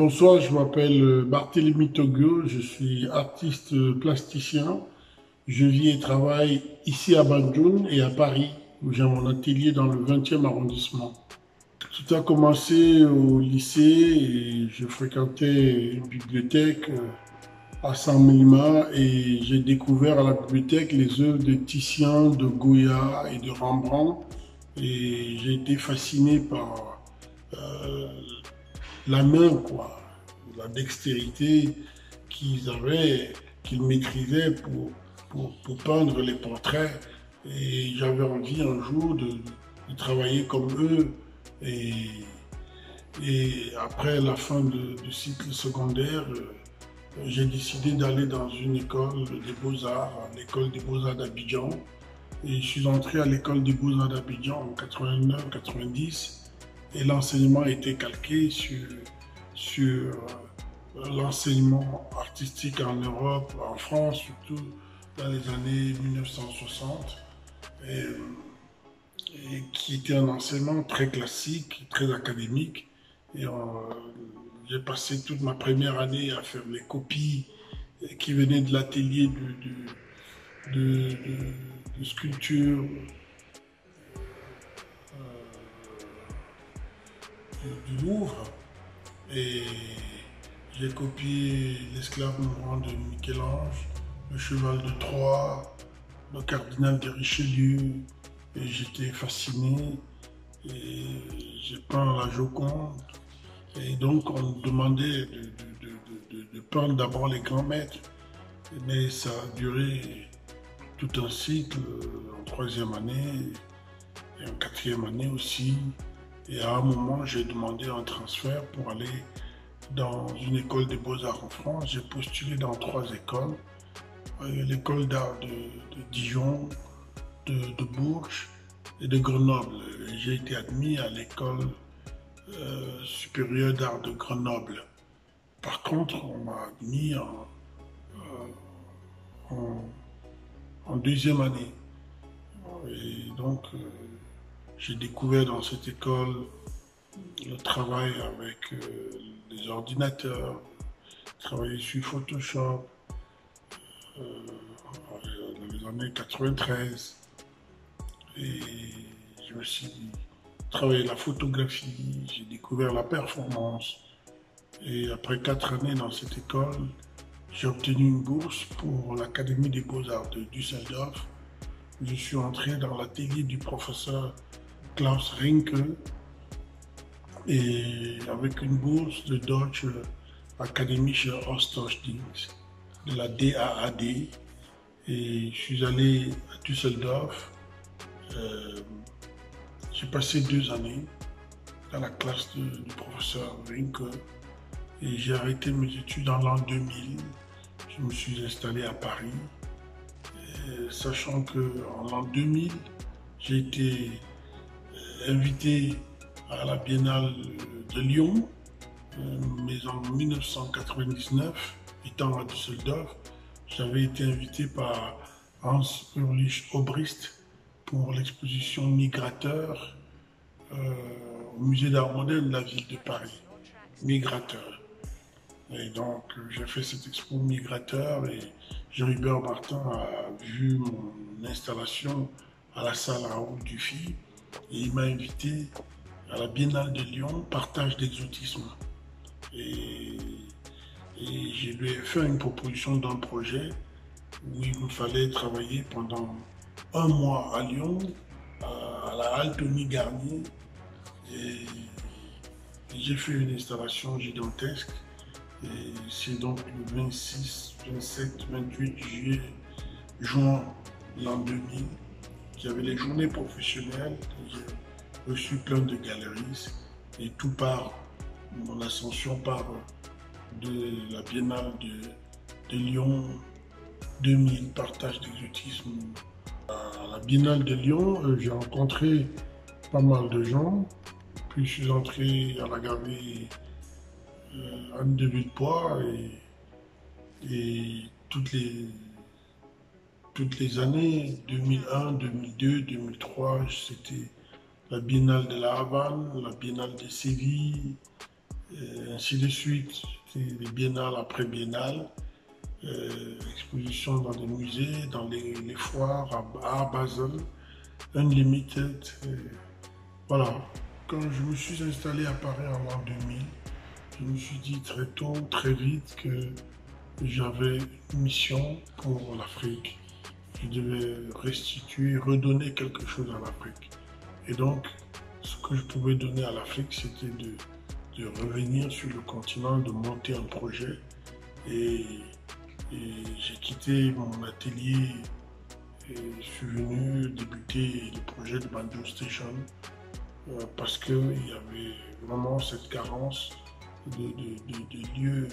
Bonsoir, je m'appelle Barthélémy Togio, je suis artiste plasticien. Je vis et travaille ici à Banjul et à Paris, où j'ai mon atelier dans le 20e arrondissement. Tout a commencé au lycée et je fréquentais une bibliothèque à San Milima et j'ai découvert à la bibliothèque les œuvres de Titien, de Goya et de Rembrandt et j'ai été fasciné par euh, la main, quoi, la dextérité qu'ils avaient, qu'ils maîtrisaient pour peindre les portraits. Et j'avais envie un jour de travailler comme eux. Et, et après la fin du cycle secondaire, j'ai décidé d'aller dans une école des beaux-arts, l'école des beaux-arts d'Abidjan. Et je suis entré à l'école des beaux-arts d'Abidjan en 89-90 et l'enseignement était calqué sur l'enseignement artistique en Europe, en France, surtout dans les années 1960, et, et qui était un enseignement très classique, très académique. Et j'ai passé toute ma première année à faire les copies qui venaient de l'atelier de sculpture du Louvre. Et j'ai copié l'esclave mourant de Michel-Ange, le cheval de Troie, le cardinal de Richelieu. Et j'étais fasciné. Et j'ai peint la Joconde. Et donc on me demandait de peindre d'abord les grands maîtres. Mais ça a duré tout un cycle, en troisième année et en quatrième année aussi. Et à un moment, j'ai demandé un transfert pour aller dans une école des beaux-arts en France. J'ai postulé dans trois écoles. L'école d'art de Dijon, de Bourges et de Grenoble. J'ai été admis à l'école supérieure d'art de Grenoble. Par contre, on m'a admis en, en deuxième année. Et donc, j'ai découvert dans cette école le travail avec les ordinateurs, travailler sur Photoshop dans les années 93. Et je me suis travaillé la photographie, j'ai découvert la performance. Et après 4 années dans cette école, j'ai obtenu une bourse pour l'Académie des Beaux-Arts de Düsseldorf. Je suis entré dans l'atelier du professeur Klaus Rinke et avec une bourse de Deutsche Akademische Austauschdienst, de la DAAD. Et je suis allé à Düsseldorf. J'ai passé 2 années dans la classe du professeur Rinke et j'ai arrêté mes études en l'an 2000. Je me suis installé à Paris, sachant qu'en l'an 2000, j'ai été invité à la Biennale de Lyon, mais en 1999, étant à Düsseldorf, j'avais été invité par Hans Ulrich Obrist pour l'exposition Migrateur au musée d'art moderne de la ville de Paris. Migrateur. Et donc, j'ai fait cette expo Migrateur et Jean-Hubert Martin a vu mon installation à la salle Raoul Dufy et il m'a invité à la Biennale de Lyon, partage d'exotisme. Et, et je lui ai fait une proposition d'un projet où il me fallait travailler pendant un mois à Lyon, à la halle Tony Garnier. Et j'ai fait une installation gigantesque. Et c'est donc le 26, 27, 28 juillet, juin l'an 2000. J'avais les journées professionnelles. J'ai reçu plein de galeries. Et tout part, mon ascension part de la Biennale de Lyon 2000, partage d'exotisme. À la Biennale de Lyon, j'ai rencontré pas mal de gens. Puis je suis entré à la galerie Anne de Villepoix et toutes les années, 2001, 2002, 2003, c'était la Biennale de la Havane, la Biennale de Séville, Et ainsi de suite. C'était des biennales après biennales, expositions dans des musées, dans les foires à Basel, Unlimited. Voilà. Quand je me suis installé à Paris en l'an 2000, je me suis dit très tôt, très vite que j'avais une mission pour l'Afrique. Je devais restituer, redonner quelque chose à l'Afrique. Et donc, ce que je pouvais donner à l'Afrique, c'était de revenir sur le continent, de monter un projet. Et j'ai quitté mon atelier et je suis venu débuter le projet de Banjo Station parce qu'il y avait vraiment cette carence de lieux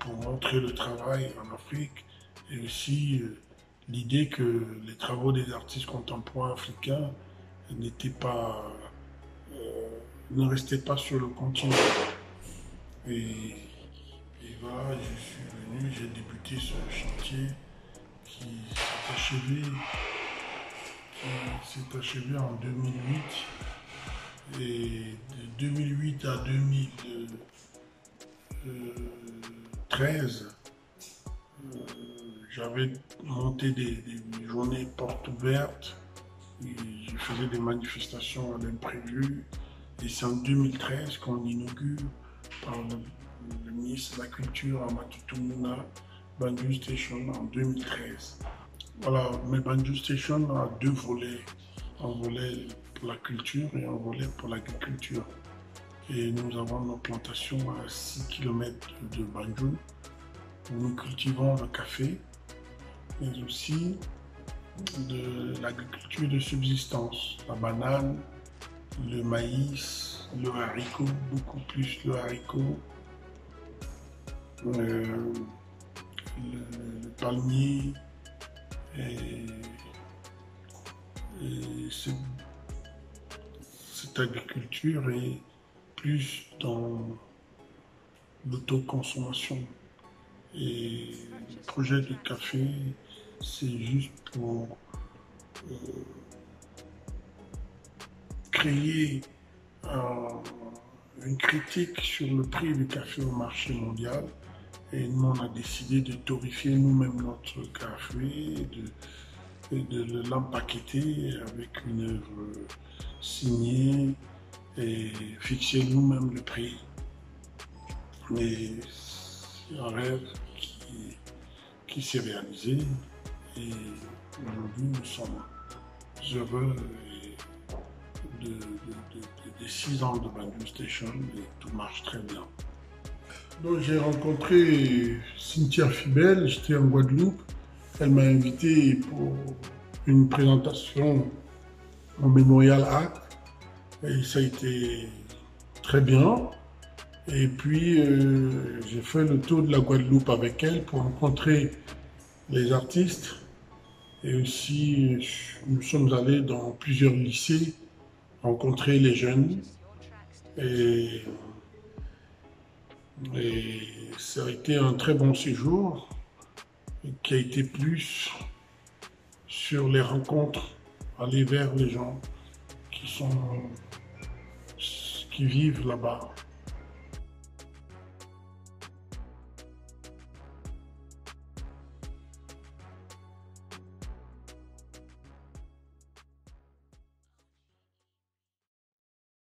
pour montrer le travail en Afrique et aussi l'idée que les travaux des artistes contemporains africains n'étaient pas, ne restaient pas sur le continent. Et voilà, je suis venu, j'ai débuté ce chantier qui s'est achevé en 2008. Et de 2008 à 2013, j'avais monté des journées portes ouvertes. Et je faisais des manifestations à l'imprévu. Et c'est en 2013 qu'on inaugure par le ministre de la Culture, Amadou Toumouna, Banjo Station en 2013. Voilà, mais Banjo Station a deux volets. Un volet pour la culture et un volet pour l'agriculture. Et nous avons nos plantations à 6 km de Banjo, où nous cultivons le café, mais aussi de l'agriculture de subsistance, la banane, le maïs, le haricot, beaucoup plus le haricot, le palmier, et cette agriculture est plus dans l'autoconsommation. Et le projet de café, c'est juste pour créer une critique sur le prix du café au marché mondial. Et nous, on a décidé de torréfier nous-mêmes notre café, de l'empaqueter avec une œuvre signée et fixer nous-mêmes le prix. Et c'est un rêve qui s'est réalisé et aujourd'hui nous sommes heureux des 6 ans de Banjo Station et tout marche très bien. Donc j'ai rencontré Cynthia Fibel, j'étais en Guadeloupe. Elle m'a invité pour une présentation au Memorial Act et ça a été très bien. Et puis j'ai fait le tour de la Guadeloupe avec elle pour rencontrer les artistes et aussi nous sommes allés dans plusieurs lycées rencontrer les jeunes et ça a été un très bon séjour qui a été plus sur les rencontres, aller vers les gens qui vivent là-bas.